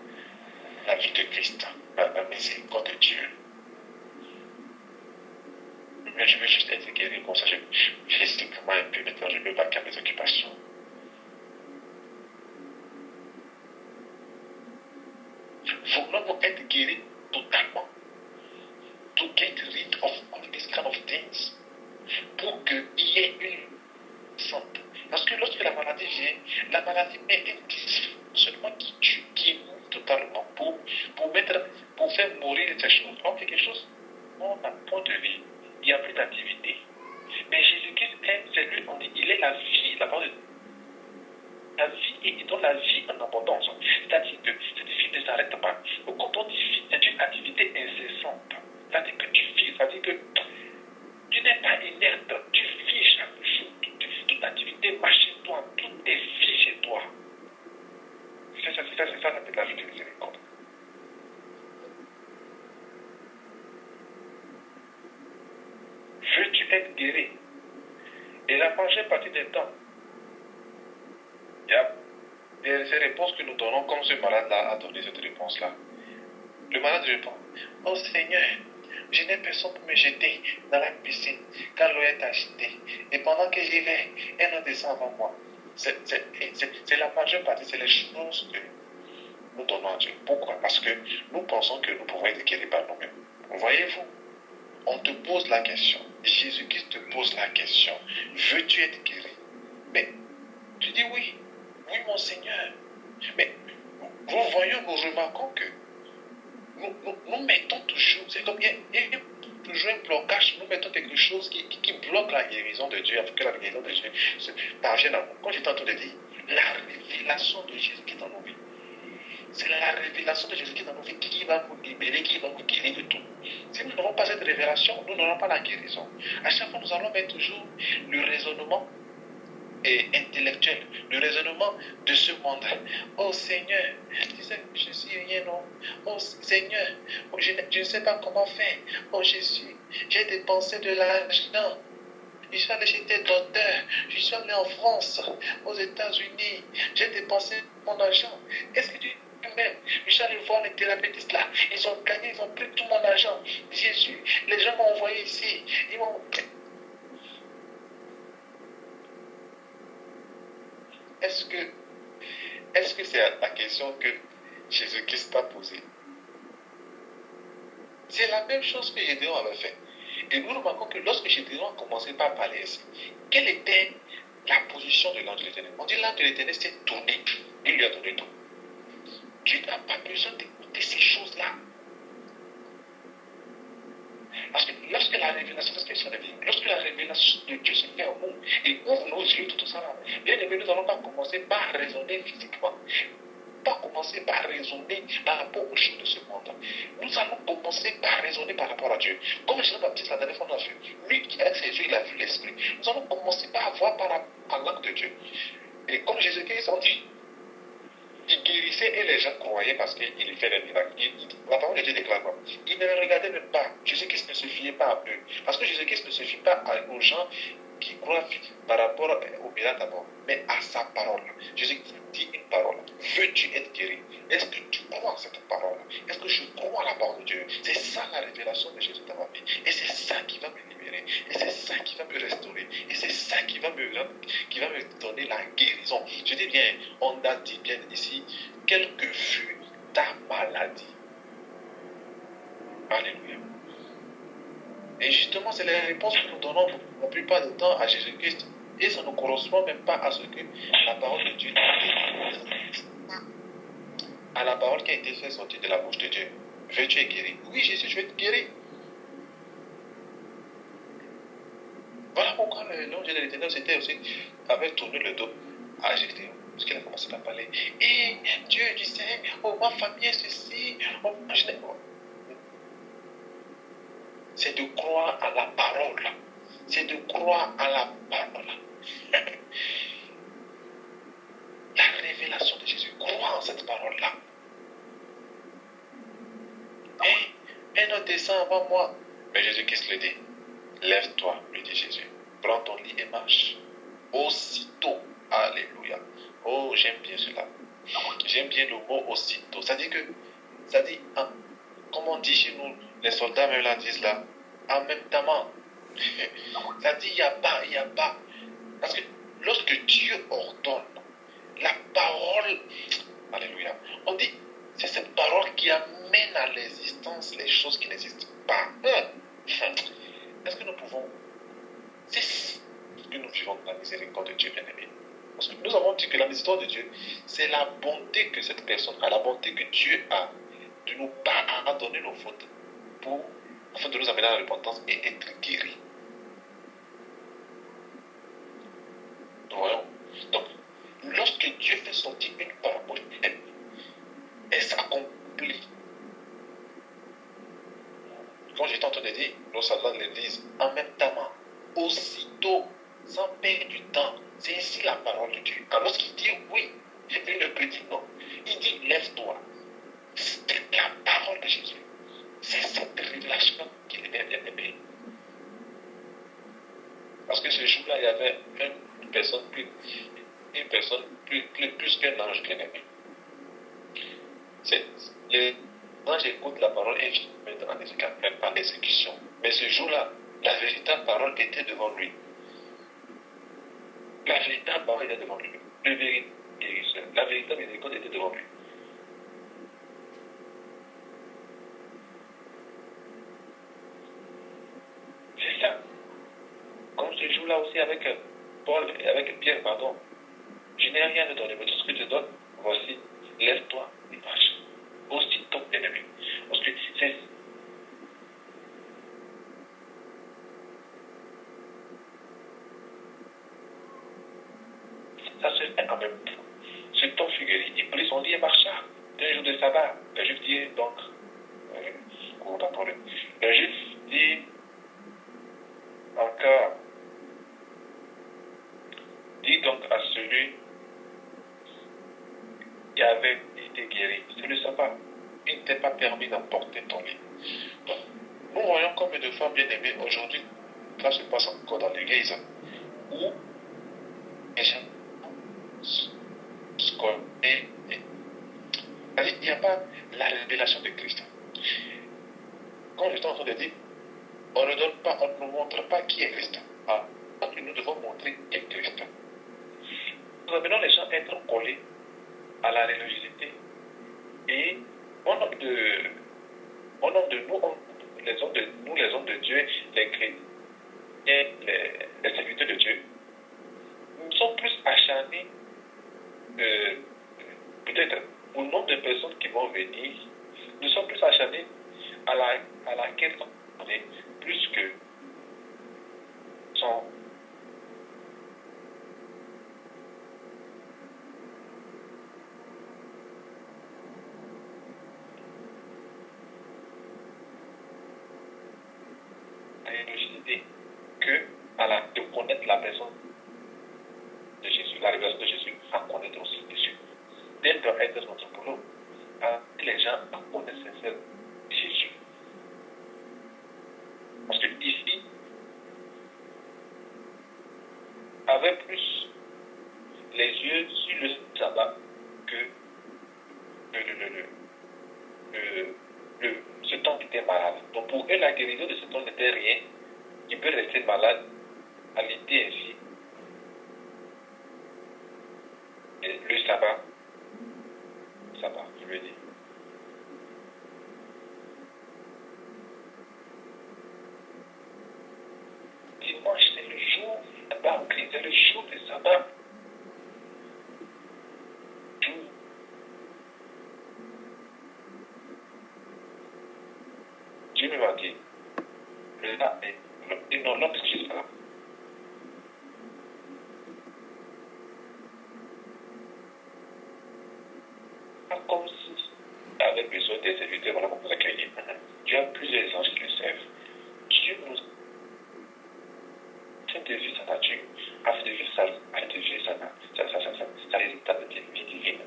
la vie de Christ, la miséricorde de Dieu? Mais je veux juste être guéri comme ça, je simplement un peu, maintenant je me bats à mes occupations. Voulons-nous être guéris totalement? To get rid of all these kind of things. Pour qu'il y ait une santé. Parce que lorsque la maladie vient, la maladie met un dysfonctionnement qui tue, qui mourit totalement pour faire mourir ces choses. On fait quelque chose, on n'a pas de vie, il n'y a plus d'activité. Mais Jésus-Christ, c'est lui, on dit, il est la vie, la parole de la vie et il donne la vie en abondance. C'est-à-dire que cette vie ne s'arrête pas. Quand on dit vie, c'est une activité incessante. C'est-à-dire que tu vis, c'est-à-dire que c'est ça la vie de miséricorde. Veux-tu être guéri? Et la majeure partie des temps, il y a ces réponses que nous donnons comme ce malade-là a donné cette réponse-là. Le malade répond, oh Seigneur, je n'ai personne pour me jeter dans la piscine quand l'eau est agitée. Et pendant que j'y vais, elle en descend avant moi. C'est la majeure partie, c'est les choses que nous donnons à Dieu. Pourquoi? Parce que nous pensons que nous pouvons être guéris par nous-mêmes. Voyez-vous, on te pose la question. Jésus-Christ te pose la question. Veux-tu être guéri? Mais tu dis oui. Oui, mon Seigneur. Mais nous voyons, nous remarquons que nous mettons toujours, c'est comme il y a toujours un blocage, nous mettons quelque chose qui bloque la guérison de Dieu, afin que la guérison de Dieu parvienne à nous. Quand j'étais en train de dire, la révélation de Jésus qui est dans nos vies, c'est la révélation de Jésus qui est dans nos vies qui va nous libérer, qui va nous guérir de tout. Si nous n'aurons pas cette révélation, nous n'aurons pas la guérison. À chaque fois, nous allons mettre toujours le raisonnement intellectuel, le raisonnement de ce monde. Oh Seigneur, tu sais, je suis rien, non? Oh Seigneur, je ne sais pas comment faire. Oh Jésus, j'ai dépensé de l'argent. Je suis allé chez tes docteurs, je suis allé en France, aux États-Unis, j'ai dépensé mon argent. Est-ce que tu même, je suis allé voir les thérapeutes là, ils ont gagné, ils ont pris tout mon argent. Jésus, les gens m'ont envoyé ici, ils m'ont... Est-ce que c'est la question que Jésus-Christ t'a posée? C'est la même chose que Gédéon avait fait. Et nous remarquons que lorsque Gédéon a commencé par parler ainsi, quelle était la position de l'ange de l'Éternel? On dit l'ange de l'Éternel s'est tourné, il lui a donné tout. Tu n'as pas besoin d'écouter ces choses-là. Parce que lorsque la révélation de Dieu se fait en nous, et ouvre nos yeux, tout ça là, bien aimé, nous n'allons pas commencer par raisonner physiquement. Pas commencer par raisonner par rapport aux choses de ce monde. Nous allons commencer par raisonner par rapport à Dieu. Comme Jean-Baptiste la dernière fois nous a vu, lui qui avec ses yeux, il a vu l'Esprit. Nous allons commencer par voir par la langue de Dieu. Et comme Jésus-Christ a dit, il guérissait et les gens croyaient parce qu'il fait des miracles. La parole de Dieu déclare quoi? Il ne les regardait même pas. Jésus-Christ ne se fiait pas à eux. Parce que Jésus-Christ ne se fie pas aux gens qui croient par rapport au miracle d'abord, mais à sa parole. Jésus-Christ dit une parole. Veux-tu être guéri? Est-ce que tu crois en cette parole? Est-ce que je crois à la parole de Dieu? C'est ça la révélation de Jésus dans ma vie. Et c'est ça qui va me libérer. Et c'est ça qui va me restaurer. Et c'est ça qui va me donner la guérison. Je dis bien, on a dit bien ici, quelle que fût ta maladie. Alléluia. Et justement, c'est les réponses que nous donnons la plupart du temps à Jésus-Christ. Et ça ne correspond même pas à ce que la parole de Dieu dit. À la parole qui a été faite sortir de la bouche de Dieu. Veux-tu être guéri? Oui, Jésus, je vais te guérir. Voilà pourquoi l'ange de l'Éternel avait tourné le dos à Jésus. Parce qu'il a commencé à parler. Et Dieu disait, oh, ma famille est ceci. Oh, je n'ai pas. C'est de croire à la parole. C'est de croire à la parole. La révélation de Jésus. Crois en cette parole-là. Et ne descend avant moi. Mais Jésus-Christ le dit. Lève-toi, lui dit Jésus. Prends ton lit et marche. Aussitôt. Alléluia. Oh, j'aime bien cela. J'aime bien le mot aussitôt. Ça dit, comme on dit chez nous, les soldats même là disent là, en même temps. Ça dit, il n'y a pas. Parce que lorsque Dieu ordonne, la parole, alléluia, on dit, c'est cette parole qui amène à l'existence les choses qui n'existent pas. Est-ce que nous pouvons, c'est ce que nous vivons dans la miséricorde de Dieu, bien-aimé. Parce que nous avons dit que la miséricorde de Dieu, c'est la bonté que cette personne a, la bonté que Dieu a de nous pardonner nos fautes afin de nous amener à la repentance et être guéris. Nous voyons. Donc, lorsque Dieu fait sortir une parole, elle s'accomplit. Quand j'étais en train de dire, nos soldats le disent en même temps, aussitôt, sans perdre du temps. C'est ici la parole de Dieu. Quand lorsqu'il dit oui, Et puis le petit non. Il dit, lève-toi. C'est la parole de Jésus. C'est cette relation qu'il était bien aimé. Parce que ce jour-là, il y avait une personne plus qu'un ange bien aimé. Les anges écoutent la parole et mettent en exécution. Mais ce jour-là, la véritable parole était devant lui. La véritable parole était devant lui. Le véritable guérisseur, la véritable miséricorde était devant lui. C'est ça. Comme ce jour-là aussi avec Pierre, pardon. Je n'ai rien de donner, mais tout ce que je donne, voici, lève-toi et marche. Aussi ton ennemi. Parce que c'est ça se fait en même temps. Ce temps fut guéri. Il prit son lit et marcha. C'était un jour de sabbat. Le juif dit donc, le juif dit encore, dit donc à celui qui avait été guéri, c'est le sabbat. Il ne t'est pas permis d'emporter ton lit. Donc, nous voyons combien de femmes bien aimées aujourd'hui, ça se passe encore dans l'église, où les gens se connaissent. Il n'y a pas la révélation de Christ. Quand je suis en train de dire, on ne donne pas, on ne montre pas qui est Christ. Ah, donc nous devons montrer qui est Christ. Nous amenons les gens à être collés à la religiosité. Et au nom de nous, les hommes de Dieu, les chrétiens, les serviteurs de Dieu, nous sommes plus acharnés, peut-être au nombre de personnes qui vont venir, nous sommes plus acharnés à laquelle on est plus que son. Que de connaître la personne de Jésus, la révélation de Jésus, à connaître aussi Jésus. Tel doit être notre boulot. Que les gens connaissent sincèrement Jésus. Parce que ici, avec plus les yeux sur le sabbat que cet homme était malade. Donc pour eux, la guérison de cet homme n'était rien. Il peut rester malade à l'idée ainsi. Et le sabbat, je veux dire. Dimanche, c'est le jour du sabbat, c'est le jour du sabbat. Dieu me m'a dit, non, excuse-moi. Comme si, avec besoin des serviteurs, voilà, pour vous accueillir. Dieu a plusieurs anges qui le servent. Dieu nous a de vivre sa nature, afin de vivre sa véritable vie divine.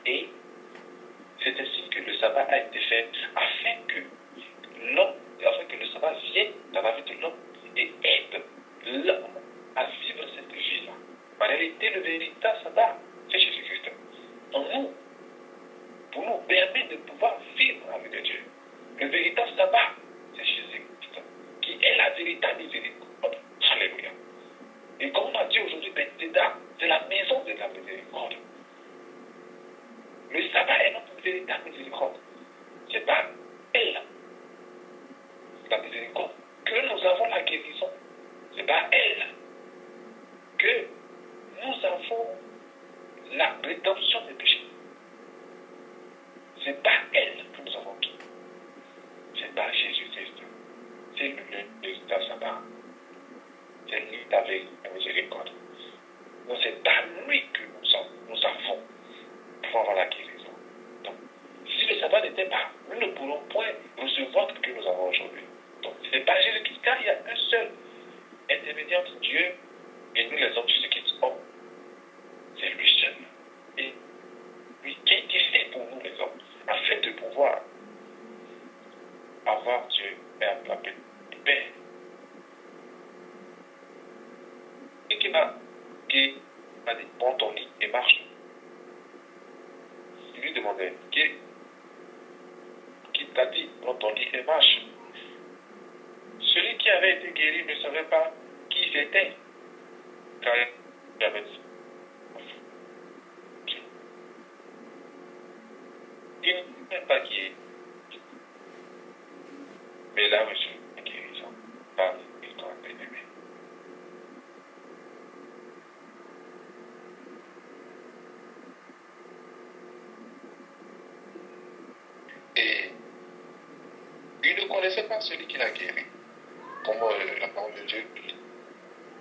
Et c'est ainsi que le sabbat a été fait afin que le sabbat vienne dans la vie de l'homme et aide l'homme à vivre cette vie-là. En réalité, le véritable sabbat, c'est Jésus-Christ. En nous, pour nous permettre de pouvoir vivre la vie de Dieu. Le véritable sabbat, c'est Jésus-Christ, qui est la véritable miséricorde. Alléluia. Et comme on a dit aujourd'hui, c'est la maison de la miséricorde. Le sabbat est notre véritable miséricorde. C'est par elle, la miséricorde, que nous avons la guérison. C'est par elle que nous avons la rédemption des péchés. C'est par elle que nous avons tout. C'est par Jésus-Christ. C'est lui le véritable sabbat. C'est lui avec la miséricorde. Donc c'est par lui que nous avons pour avoir la guérison. Donc, si le sabbat n'était pas, nous ne pourrons point recevoir ce que nous avons aujourd'hui. Donc, c'est par Jésus-Christ, car il y a un seul intermédiaire entre Dieu et nous les hommes, Jésus-Christ, homme. C'est lui seul. Et oui, qui fait pour nous les hommes, afin de pouvoir avoir Dieu et appeler Père. Et qui m'a dit, prends ton lit et marche. Il lui demandait, qui t'a dit, prends ton lit et marche. Celui qui avait été guéri ne savait pas qui c'était, car il avait dit. Il ne savait pas qui est, mais il a reçu la guérison par l'histoire bien-aimé. Et il ne connaissait pas celui qui l'a guéri. Comment la parole de Dieu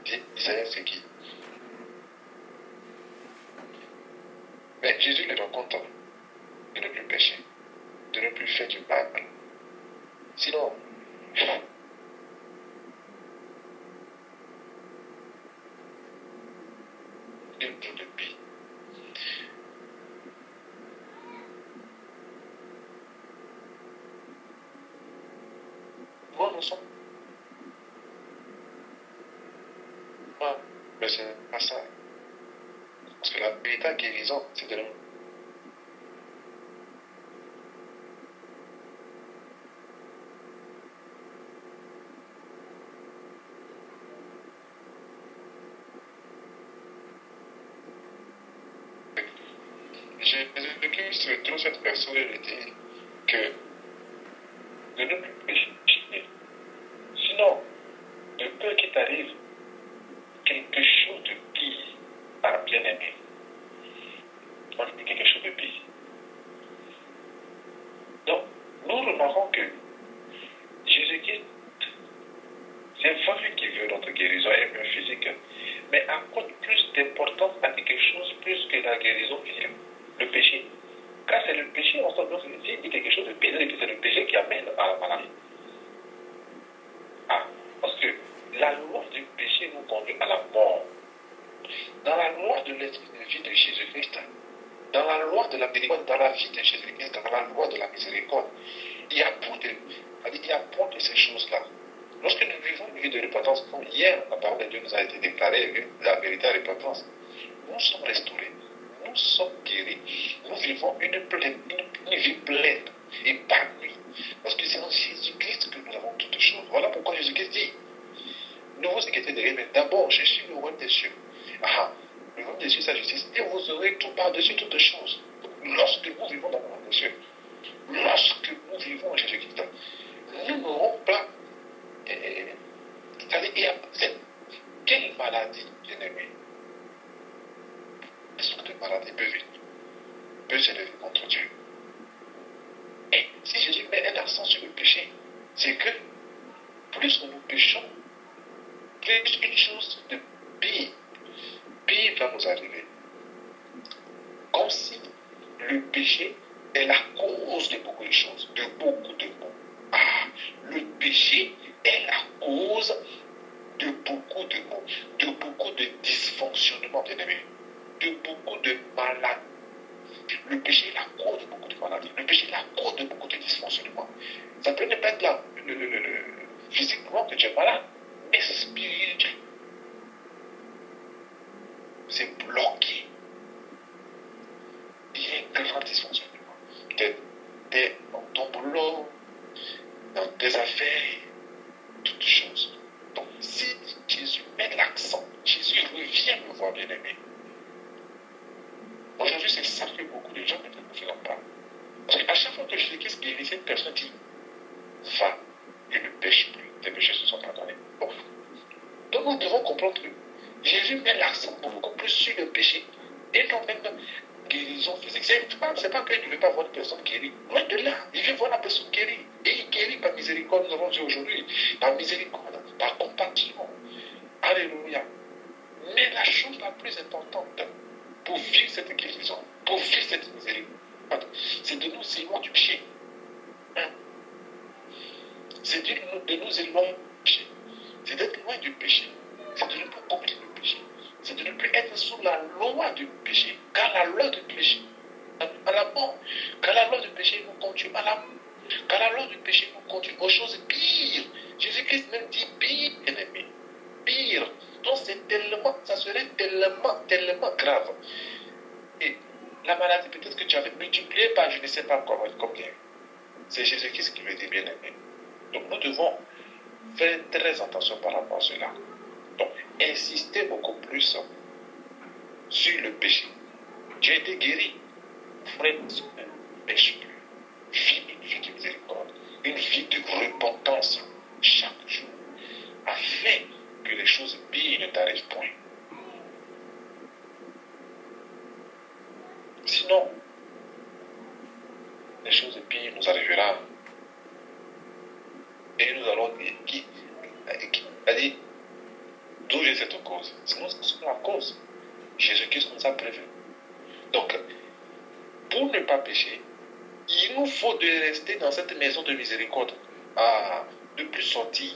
dit, Isaïe, c'est qui? Mais Jésus le rend content de ne plus pécher, de ne plus faire du mal. Sinon, il joue de vie. Moi, nous sommes. Mais c'est pas ça. Parce que la véritable guérison, c'est de nous. Jésus-Christ, toute cette personne, il dit que De ne plus pécher. Sinon, de peur qu'il t'arrive quelque chose de pire par bien-aimé. On dit quelque chose de pire. Donc, nous remarquons que Jésus-Christ, c'est vrai qu'il veut notre guérison et même physique, mais accorde plus d'importance à quelque chose plus que la guérison physique, le péché. Car c'est le péché, on s'en s'il dit quelque chose de pire, c'est le péché qui amène à la maladie. Ah, parce que la loi du péché nous conduit à la mort. Dans la loi de l'esprit de vie de Jésus-Christ, dans la loi de la miséricorde, dans la vie de Jésus-Christ, dans la loi de la miséricorde, il y a beaucoup de ces choses-là. Lorsque nous vivons une vie de repentance, comme hier, la parole de Dieu nous a été déclarée, la véritable repentance, nous sommes restaurés, nous sommes guéris, nous vivons une vie pleine, épanouie. Parce que c'est en Jésus-Christ que nous avons toutes choses. Voilà pourquoi Jésus-Christ dit, ne vous inquiétez de rien, mais d'abord cherchez le royaume des cieux. Ah, le royaume des cieux, sa justice, et vous aurez tout par-dessus toutes choses. Lorsque nous vivons dans le royaume des cieux, lorsque nous vivons en Jésus-Christ, nous n'aurons pas. C'est-à-dire, quelle maladie, bien-aimé, quelle sorte de maladie peut s'élever contre Dieu? Et si Jésus met un accent sur le péché, c'est que plus nous péchons, plus une chose de pire va nous arriver. Comme si le péché est la cause de beaucoup de choses, de beaucoup de maux. Ah, le péché est la cause de beaucoup de maux, de beaucoup de dysfonctionnements, bien-aimés, de beaucoup de maladies. Le péché est la cause de beaucoup de maladies. Le péché est la cause de beaucoup de dysfonctionnements. Ça peut ne pas être là, physiquement que tu es malade, mais spirituel. C'est bloqué. Il y a un grand dysfonctionnement. Dans ton boulot, dans tes affaires, toutes choses. Donc, si Jésus met l'accent, Jésus revient me voir, bien-aimé. Aujourd'hui, c'est ça que beaucoup de gens ne font pas. Parce qu'à chaque fois que Jésus-Christ guérissait une personne dit, va et ne pêche plus, tes péchés se sont pardonnés. Bon. Donc, nous devons comprendre que Jésus met l'accent beaucoup plus sur le péché et non même guérison physique. C'est pas qu'il ne veut pas voir une personne guérie. Loin de là, il veut voir la personne guérie. Et il guérit par miséricorde, nous avons dit aujourd'hui. Par miséricorde, par compassion. Alléluia. Mais la chose la plus importante pour vivre cette guérison, pour vivre cette miséricorde, c'est de nous éloigner du péché. C'est de nous éloigner du péché. C'est d'être loin du péché. C'est de ne pas commettre le péché. C'est de ne plus être sous la loi du péché. Car la loi du péché à la mort. Quand la loi du péché nous conduit à la mort. Quand la loi du péché nous conduit aux choses pires. Jésus-Christ même dit pire, bien-aimé. Pire. Donc c'est tellement, ça serait tellement grave. Et la maladie, peut-être que tu avais multiplié par je ne sais pas combien. C'est Jésus-Christ qui le dit, bien-aimé. Donc nous devons faire très attention par rapport à cela. Donc, insister beaucoup plus sur le péché. Tu as été guéri. Frère, ne pêche plus. Vis une vie de miséricorde, une vie de repentance chaque jour, afin que les choses pires ne t'arrivent point. Sinon, les choses pires nous arriveront. Et nous allons dire, d'où est cette cause? Sinon, c'est la cause. Jésus-Christ nous a prévenu. Donc, pour ne pas pécher, il nous faut de rester dans cette maison de miséricorde. De plus sortir.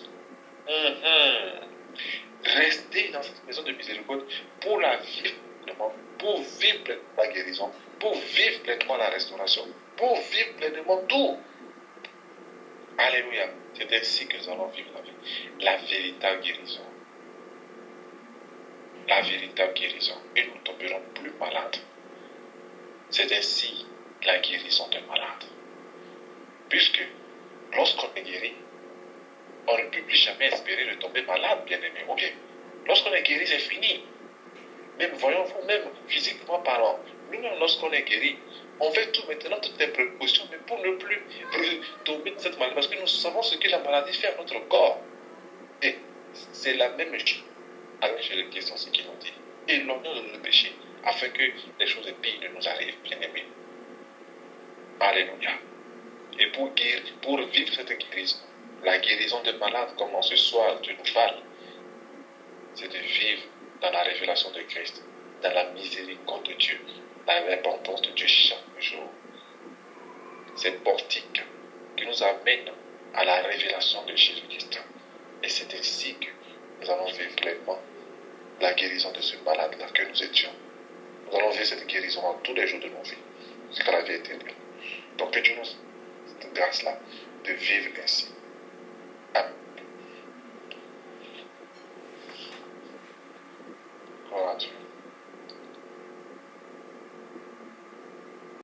Rester dans cette maison de miséricorde pour la vivre pleinement, pour vivre pleinement la guérison, pour vivre pleinement la restauration, pour vivre pleinement tout. Alléluia. C'est ainsi que nous allons vivre la vie. La véritable guérison. La véritable guérison. Et nous ne tomberons plus malades. C'est ainsi la guérison des malades. Puisque lorsqu'on est guéri, on ne peut plus jamais espérer de tomber malade, bien-aimé. Ou bien, lorsqu'on est guéri, c'est fini. Même, voyons-vous, même physiquement parlant, nous-mêmes, lorsqu'on est guéri, on fait tout maintenant, toutes les précautions, mais pour ne plus tomber de cette maladie, parce que nous savons ce que la maladie fait à notre corps. Et c'est la même chose avec Jésus-Christ, ce qu'il nous dit. Éloignons de le péché, afin que les choses pires ne nous arrivent, bien-aimés. Alléluia. Et pour vivre cette guérison, la guérison des malades, comme en ce soir Dieu nous parle, c'est de vivre dans la révélation de Christ, dans la miséricorde de Dieu, dans l'importance de Dieu chaque jour. C'est portique qui nous amène à la révélation de Jésus-Christ. Et c'est ainsi que nous allons vivre pleinement la guérison de ce malade-là que nous étions. Nous allons vivre cette guérison dans tous les jours de nos vies, jusqu'à la vie éternelle. Donc que Dieu nous cette grâce-là de vivre ainsi. Amen.